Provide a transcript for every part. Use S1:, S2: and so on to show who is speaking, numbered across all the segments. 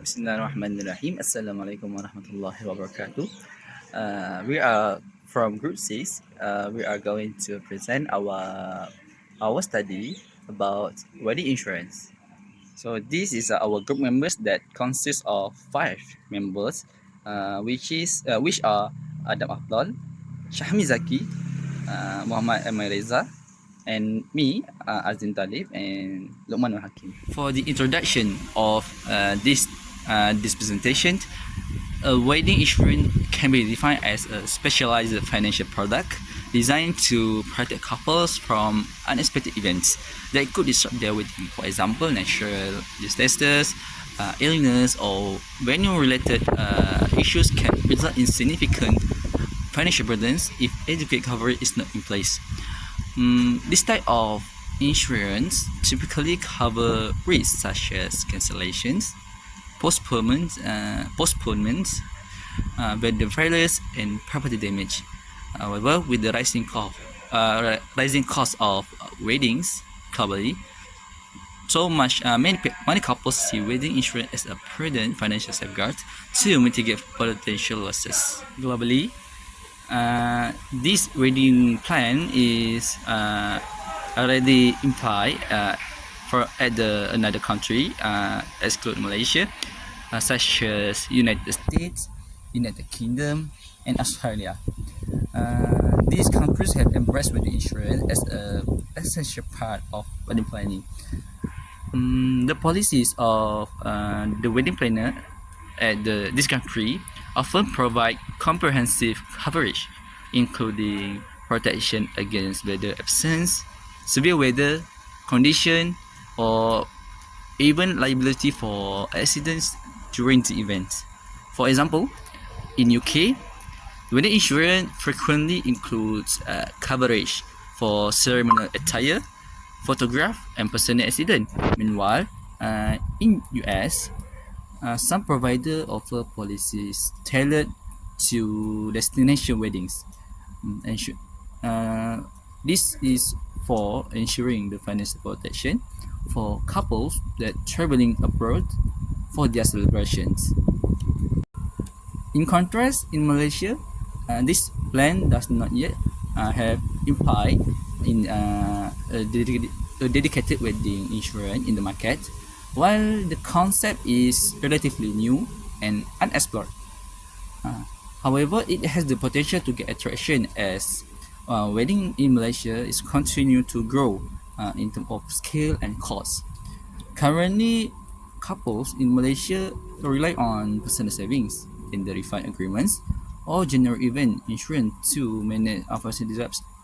S1: Bismillahirrahmanirrahim. Assalamualaikum warahmatullahi wabarakatuh. We are from Group 6. We are going to present our study about wedding insurance. So this is our group members that consists of 5 members, which are Adam Abdul, Syahmi Zaki, Muhammad Amir Reza, and me, Azim Talib, and Luqman Hakim. For the introduction of this presentation, a wedding insurance can be defined as a specialized financial product designed to protect couples from unexpected events that could disrupt their wedding. For example, natural disasters, illness, or venue-related issues can result in significant financial burdens if adequate coverage is not in place. This type of insurance typically cover risks such as cancellations, postponements, weather failures, and property damage. However, with the rising cost of weddings globally, many couples see wedding insurance as a prudent financial safeguard to mitigate potential losses. Globally, this wedding plan is already implied at another country, exclude Malaysia, such as United States, United Kingdom, and Australia. These countries have embraced wedding insurance as an essential part of wedding planning. The policies of the wedding planner at this country often provide comprehensive coverage, including protection against weather absence, severe weather condition, or even liability for accidents during the event. For example, in UK, wedding insurance frequently includes coverage for ceremonial attire, photograph, and personal accident. Meanwhile, in US, some providers offer policies tailored to destination weddings. This is for ensuring the financial protection for couples that traveling abroad for their celebrations. In contrast, in Malaysia, this plan does not yet have implied in a dedicated wedding insurance in the market, while the concept is relatively new and unexplored. However, it has the potential to get attraction as wedding in Malaysia is continue to grow in terms of scale and cost. Currently, couples in Malaysia rely on personal savings in the refund agreements or general event insurance to manage unforeseen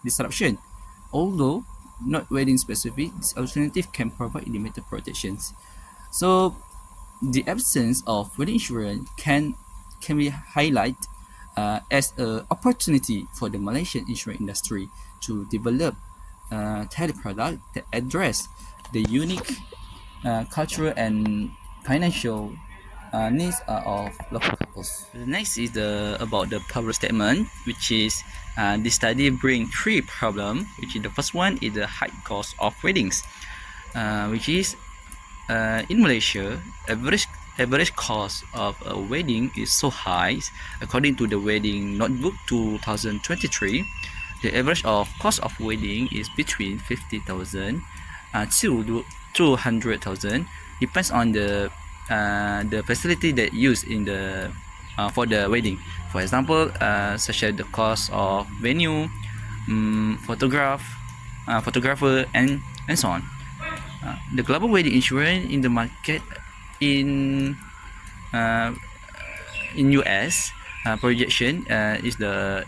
S1: disruption. Although not wedding specific, this alternative can provide limited protections. So, the absence of wedding insurance can be highlighted as an opportunity for the Malaysian insurance industry to develop tailored products that address the unique cultural and financial needs of local couples. The next is about the problem statement, which is this study brings 3 problems. Which is the first one is the high cost of weddings, which is in Malaysia, average cost of a wedding is so high. According to the Wedding Notebook 2023, the average of cost of wedding is between 50,000 to 200,000, depends on the facility that used in the for the wedding. For example, such as the cost of venue, photographer, and so on. The global wedding insurance in the market in US projection is there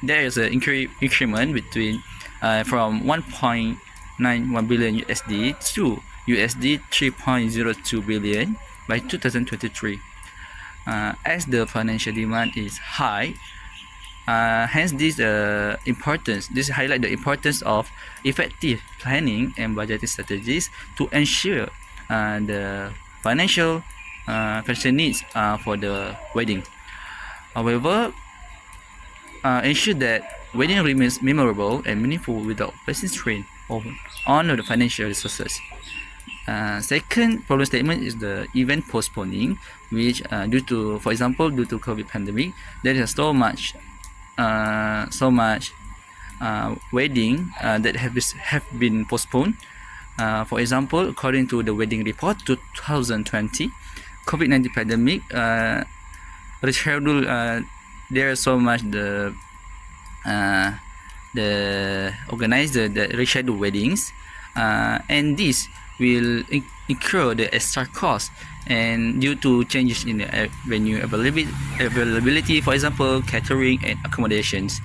S1: is an increment between from 1.91 billion USD to USD 3.02 billion by 2023. As the financial demand is high, hence this highlight the importance of effective planning and budgeting strategies to ensure the financial needs for the wedding. However, ensure that wedding remains memorable and meaningful without placing strain on the financial resources. Second problem statement is the event postponing, which due to, for example, due to COVID pandemic, there is so much wedding that have been postponed. For example, according to the wedding report 2020, COVID-19 pandemic reschedule. There are so much the organizer that reschedule weddings, and this will incur the extra cost, and due to changes in the venue availability, for example, catering and accommodations.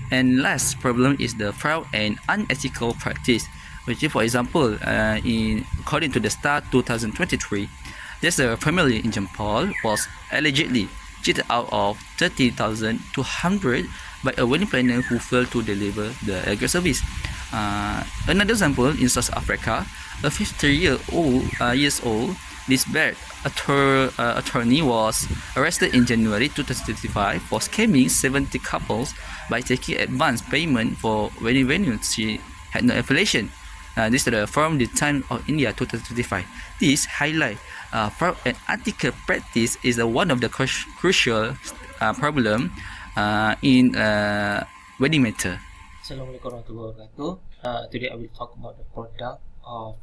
S1: And last problem is the fraud and unethical practice, which is, for example, according to the start 2023, there's a family in Jampol was allegedly cheated out of 30,200 by a wedding planner who failed to deliver the legal service. Another example, in South Africa, a 50-years-old Lisbeth attorney was arrested in January 2025 for scamming 70 couples by taking advance payment for wedding venues she had no affiliation. This is from the Times of India 2025. This highlight fraud and unethical practice is one of the crucial problem in wedding matter.
S2: Assalamualaikum warahmatullahi wabarakatuh. Today I will talk about the product of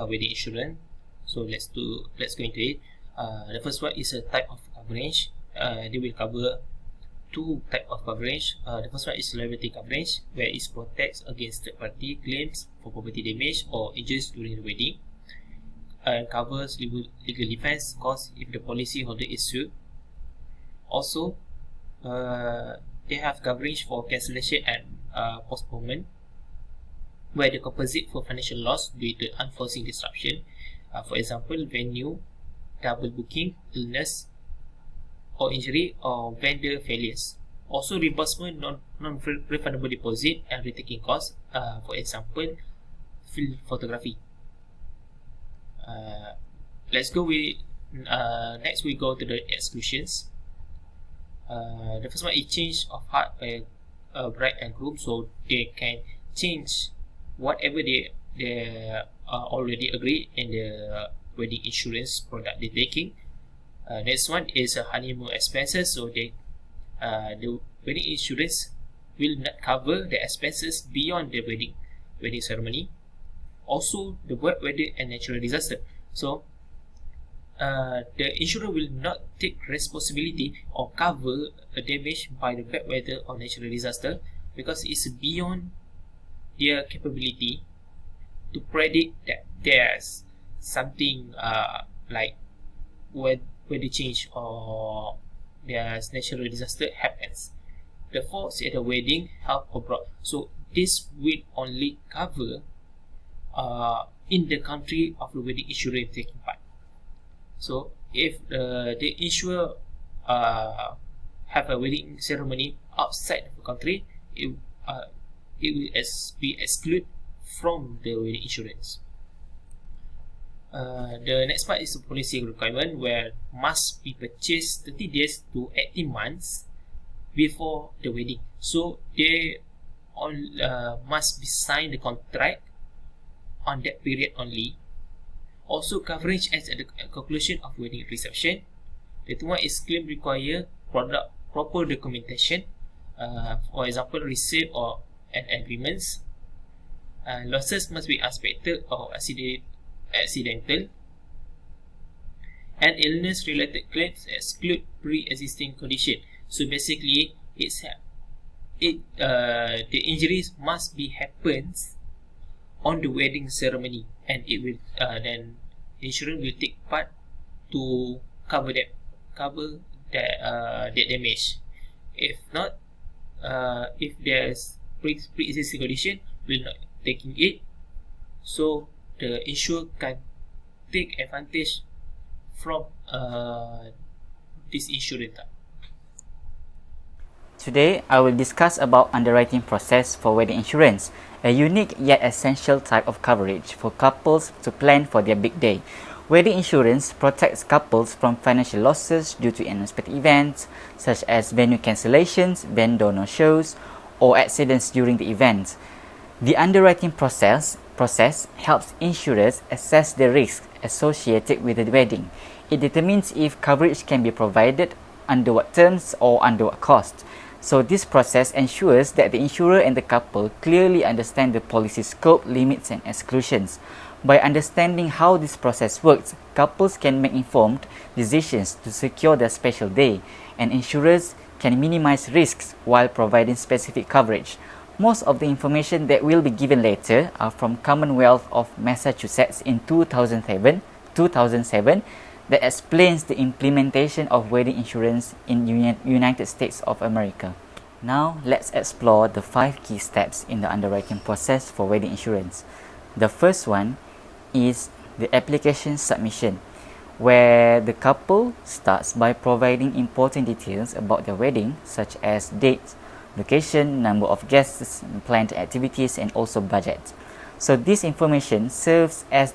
S2: wedding insurance. So let's go into it. The first one is a type of coverage. They will cover two type of coverage. The first one is liability coverage, where it protects against third-party claims for property damage or injuries during the wedding, and covers legal defense costs if the policyholder is sued. Also, they have coverage for cancellation and postponement, where they compensate for financial loss due to unforeseen disruption. For example, venue, double booking, illness or injury, or vendor failures. Also, reimbursement non-refundable deposit and retaking costs. For example, field photography. Let's go with next. We go to the exclusions. The first one is change of heart by bride and groom, so they can change whatever they already agreed in the wedding insurance product they're taking. Next one is honeymoon expenses, so the wedding insurance will not cover the expenses beyond the wedding ceremony. Also, the wet weather and natural disaster, so the insurer will not take responsibility or cover a damage by the bad weather or natural disaster, because it's beyond their capability to predict that there's something like weather change or there's natural disaster happens. The faults at the wedding, health abroad, so this will only cover in the country of the wedding insurance taking part. So if the insurer have a wedding ceremony outside of the country, it will be excluded from the wedding insurance. The next part is the policy requirement, where must be purchased 30 days to 18 months before the wedding. So they all must be signed the contract on that period only. Also, coverage at the conclusion of wedding reception. The third one is claim require proper documentation. For example, receipt or an agreements. Losses must be unexpected or accidental. And illness related claims exclude pre-existing condition. So basically, the injuries must be happens on the wedding ceremony, and it will then insurance will take part to cover that damage. If not, if there's pre-existing condition, will not taking it, so the insurer can take advantage from this insurance.
S3: Today, I will discuss about underwriting process for wedding insurance, a unique yet essential type of coverage for couples to plan for their big day. Wedding insurance protects couples from financial losses due to unexpected events, such as venue cancellations, vendor no-shows, or accidents during the event. The underwriting process helps insurers assess the risks associated with the wedding. It determines if coverage can be provided, under what terms or under what cost. So this process ensures that the insurer and the couple clearly understand the policy scope, limits and exclusions. By understanding how this process works, couples can make informed decisions to secure their special day, and insurers can minimize risks while providing specific coverage. Most of the information that will be given later are from Commonwealth of Massachusetts in 2007 that explains the implementation of wedding insurance in United States of America. Now let's explore the 5 key steps in the underwriting process for wedding insurance. The first one is the application submission, where the couple starts by providing important details about their wedding, such as date, location, number of guests, planned activities and also budget. So this information serves as